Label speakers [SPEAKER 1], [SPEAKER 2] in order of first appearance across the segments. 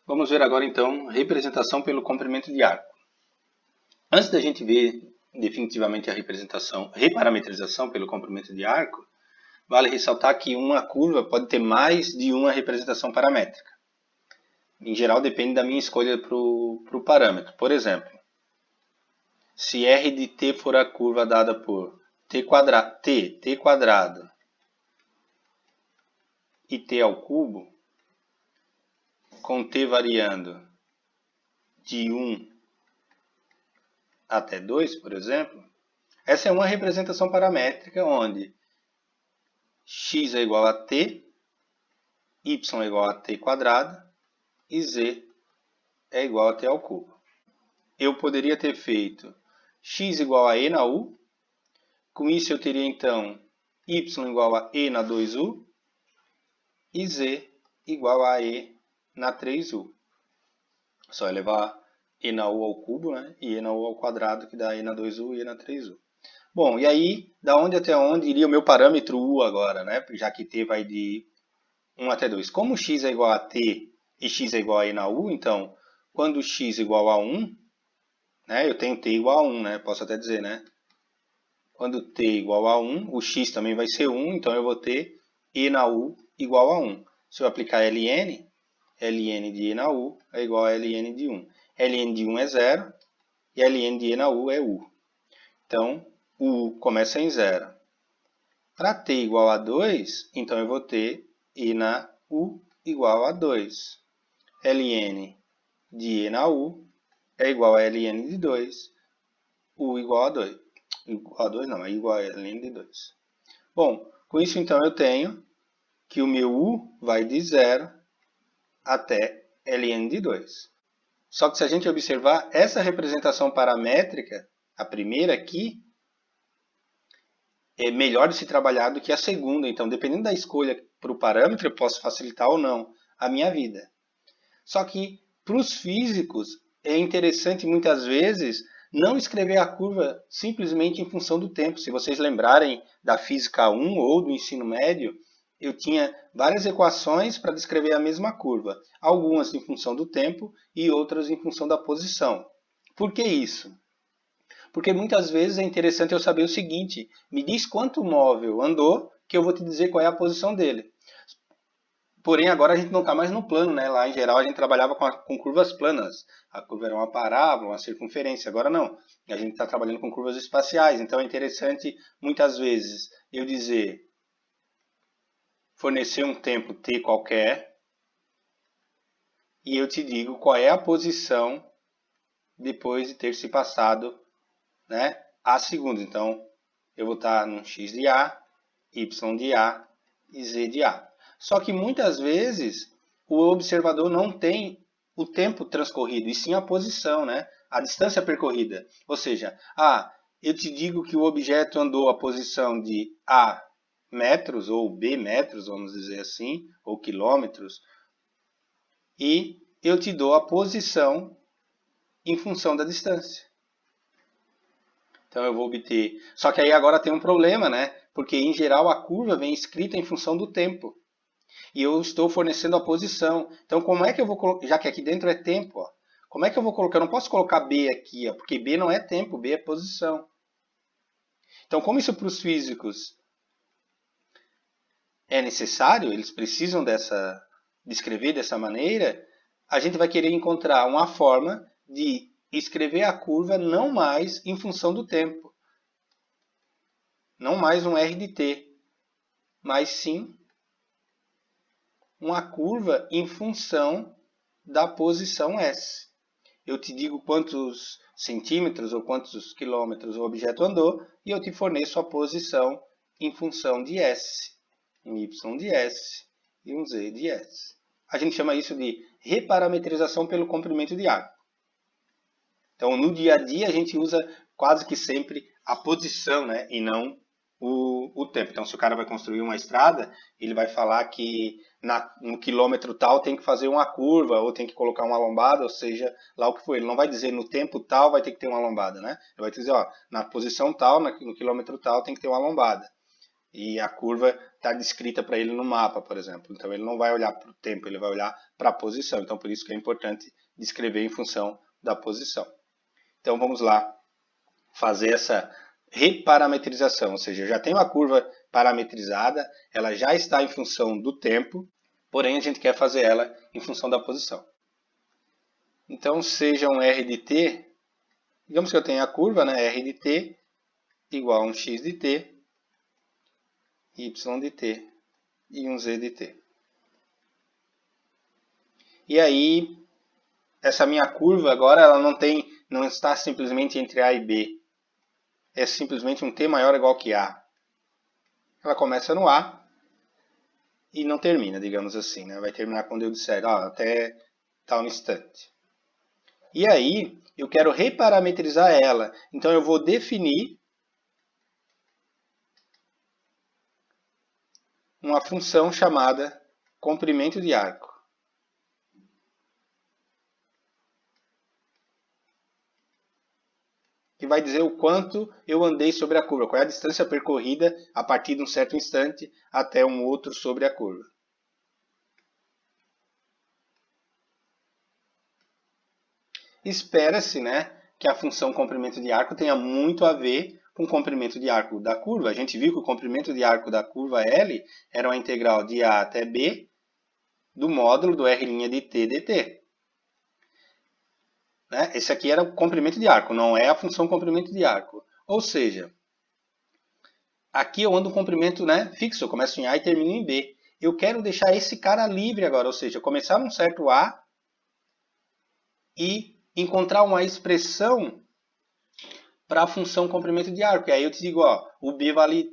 [SPEAKER 1] Vamos ver agora então representação pelo comprimento de arco. Antes da gente ver definitivamente a reparametrização pelo comprimento de arco, vale ressaltar que uma curva pode ter mais de uma representação paramétrica. Em geral depende da minha escolha para o parâmetro. Por exemplo, se R de t for a curva dada por t quadrado e t ao cubo, com t variando de 1 até 2, por exemplo, essa é uma representação paramétrica onde x é igual a t, y é igual a t quadrado e z é igual a t ao cubo. Eu poderia ter feito x igual a e na u, com isso eu teria então y igual a e na 2u e z igual a e na 3u. Só elevar e na u ao cubo, né? E e na u ao quadrado, que dá e na 2u e e na 3u. Bom, e aí, da onde até onde iria o meu parâmetro u agora, né? Já que t vai de 1 até 2. Como x é igual a t e x é igual a e na u, então, quando x igual a 1, né? Eu tenho t igual a 1, né? Posso até dizer, né? Quando t igual a 1, o x também vai ser 1, então eu vou ter e na u igual a 1. Se eu aplicar ln, ln de e na u é igual a ln de 1. ln de 1 é 0 e ln de e na u é u. Então, o u começa em 0. Para t igual a 2, então eu vou ter e na u igual a 2. ln de e na u é igual a ln de 2. U igual a 2. Igual a 2 não, é igual a ln de 2. Bom, com isso então eu tenho que o meu u vai de 0 até ln de 2. Só que se a gente observar essa representação paramétrica, a primeira aqui, é melhor de se trabalhar do que a segunda. Então, dependendo da escolha para o parâmetro, eu posso facilitar ou não a minha vida. Só que, para os físicos, é interessante muitas vezes não escrever a curva simplesmente em função do tempo. Se vocês lembrarem da Física 1 ou do ensino médio, eu tinha várias equações para descrever a mesma curva. Algumas em função do tempo e outras em função da posição. Por que isso? Porque muitas vezes é interessante eu saber o seguinte: me diz quanto móvel andou, que eu vou te dizer qual é a posição dele. Porém, agora a gente não está mais no plano, né? Lá em geral a gente trabalhava com curvas planas. A curva era uma parábola, uma circunferência. Agora não. A gente está trabalhando com curvas espaciais. Então é interessante, muitas vezes, eu dizer, fornecer um tempo t qualquer, e eu te digo qual é a posição depois de ter se passado, né, a segundos. Então, eu vou estar num x de A, y de A e z de A. Só que muitas vezes o observador não tem o tempo transcorrido, e sim a posição, né? A distância percorrida. Ou seja, eu te digo que o objeto andou a posição de A metros, ou B metros, vamos dizer assim, ou quilômetros, e eu te dou a posição em função da distância. Então eu vou obter... Só que aí agora tem um problema, né? Porque em geral a curva vem escrita em função do tempo. E eu estou fornecendo a posição. Então como é que eu vou colocar... Já que aqui dentro é tempo, ó, como é que eu vou colocar? Eu não posso colocar B aqui, ó, porque B não é tempo, B é posição. Então como isso para os físicos é necessário, eles precisam de escrever dessa maneira, a gente vai querer encontrar uma forma de escrever a curva não mais em função do tempo. Não mais um R de t, mas sim uma curva em função da posição S. Eu te digo quantos centímetros ou quantos quilômetros o objeto andou e eu te forneço a posição em função de S. Um Y de S e um Z de S. A gente chama isso de reparametrização pelo comprimento de arco. Então, no dia a dia, a gente usa quase que sempre a posição, né? E não o tempo. Então, se o cara vai construir uma estrada, ele vai falar que no quilômetro tal tem que fazer uma curva, ou tem que colocar uma lombada, ou seja, lá o que for. Ele não vai dizer no tempo tal vai ter que ter uma lombada, né? Ele vai dizer, ó, na posição tal, no quilômetro tal tem que ter uma lombada. E a curva está descrita para ele no mapa, por exemplo. Então ele não vai olhar para o tempo, ele vai olhar para a posição. Então por isso que é importante descrever em função da posição. Então vamos lá fazer essa reparametrização, ou seja, eu já tenho a curva parametrizada, ela já está em função do tempo, porém a gente quer fazer ela em função da posição. Então seja um R de t, digamos que eu tenha a curva, né, R de t igual a um x de t, y de t e um z de t. E aí, essa minha curva agora ela não está simplesmente entre A e B. É simplesmente um t maior ou igual que A. Ela começa no A e não termina, digamos assim, né? Vai terminar quando eu disser até tal instante. E aí, eu quero reparametrizar ela. Então eu vou definir uma função chamada comprimento de arco. Que vai dizer o quanto eu andei sobre a curva, qual é a distância percorrida a partir de um certo instante até um outro sobre a curva. Espera-se, né, que a função comprimento de arco tenha muito a ver com o comprimento de arco da curva. A gente viu que o comprimento de arco da curva L era uma integral de A até B do módulo do R' de t dt. Né? Esse aqui era o comprimento de arco, não é a função comprimento de arco. Ou seja, aqui eu ando um comprimento, né, fixo, eu começo em A e termino em B. Eu quero deixar esse cara livre agora, ou seja, começar num certo A e encontrar uma expressão para a função comprimento de arco. E aí eu te digo, o B vale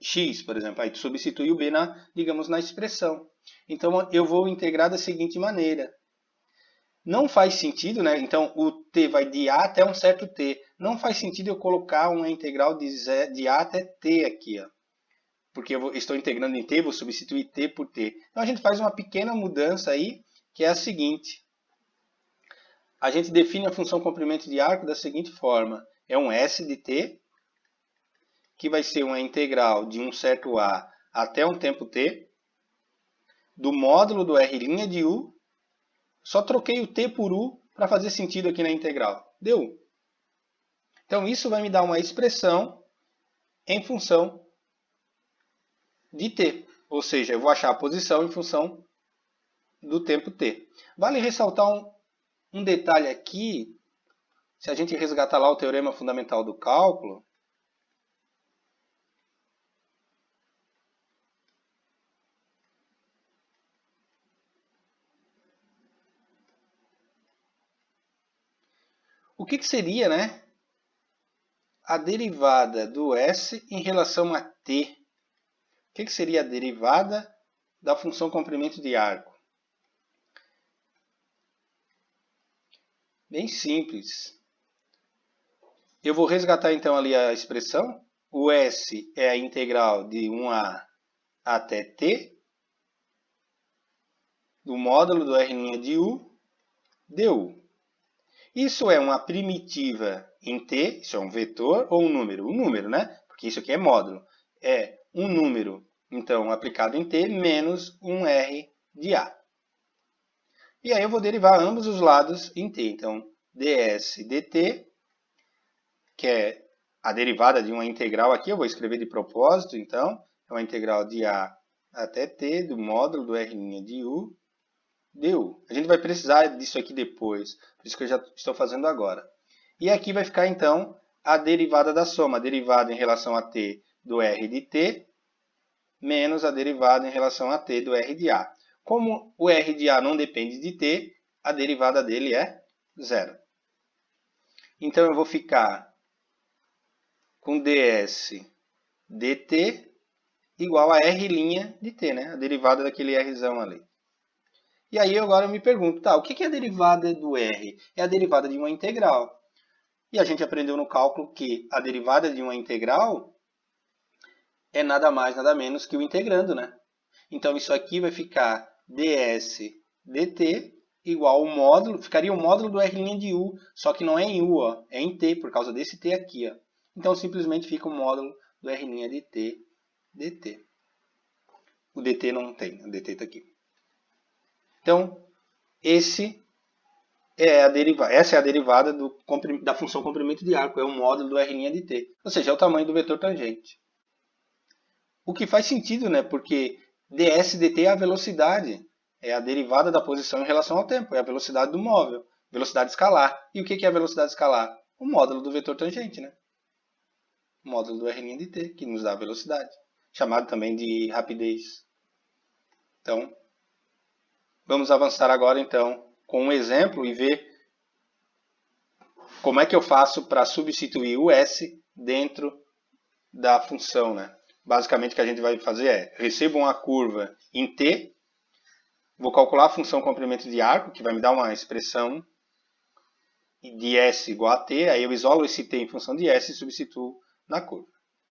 [SPEAKER 1] x, por exemplo. Aí tu substitui o B digamos, na expressão. Então eu vou integrar da seguinte maneira. Não faz sentido, né? Então o t vai de A até um certo t. Não faz sentido eu colocar uma integral de A até t aqui, porque eu estou integrando em t, vou substituir t por t. Então a gente faz uma pequena mudança aí, que é a seguinte. A gente define a função comprimento de arco da seguinte forma. É um s de t, que vai ser uma integral de um certo a até um tempo t, do módulo do R' de u. Só troquei o t por u para fazer sentido aqui na integral. Deu. Então isso vai me dar uma expressão em função de t. Ou seja, eu vou achar a posição em função do tempo t. Vale ressaltar um detalhe aqui. Se a gente resgatar lá o teorema fundamental do cálculo, o que seria, né, a derivada do s em relação a t? O que seria a derivada da função comprimento de arco? Bem simples. Eu vou resgatar então ali a expressão. O s é a integral de 1a até t, do módulo do R' de u, du. Isso é uma primitiva em t, isso é um vetor ou um número? Um número, né? Porque isso aqui é módulo. É um número, então, aplicado em t, menos um r de a. E aí eu vou derivar ambos os lados em t. Então, ds dt, que é a derivada de uma integral aqui, eu vou escrever de propósito, então, é uma integral de a até t do módulo do R' de u, du. A gente vai precisar disso aqui depois, por isso que eu já estou fazendo agora. E aqui vai ficar, então, a derivada da soma, a derivada em relação a t do r de t, menos a derivada em relação a t do r de a. Como o r de a não depende de t, a derivada dele é zero. Então, eu vou ficar com ds dt igual a r' de t, né? A derivada daquele r'zão ali. E aí agora eu me pergunto, tá, o que é a derivada do r? É a derivada de uma integral. E a gente aprendeu no cálculo que a derivada de uma integral é nada mais, nada menos que o integrando, né? Então isso aqui vai ficar ds dt igual ao módulo, ficaria o módulo do R' de u, só que não é em u, é em t, por causa desse t aqui. Então simplesmente fica o módulo do R' de t dt. O dt não tem, o dt está aqui. Então, essa é a derivada da função comprimento de arco, é o módulo do r' de t, ou seja, é o tamanho do vetor tangente. O que faz sentido, né? Porque ds dt é a velocidade, é a derivada da posição em relação ao tempo, é a velocidade do móvel, velocidade escalar. E o que é a velocidade escalar? O módulo do vetor tangente, né? O módulo do r' de t, que nos dá a velocidade, chamado também de rapidez. Então, vamos avançar agora então com um exemplo e ver como é que eu faço para substituir o s dentro da função, né? Basicamente o que a gente vai fazer é, recebo uma curva em t, vou calcular a função comprimento de arco, que vai me dar uma expressão de s igual a t, aí eu isolo esse t em função de s e substituo na curva.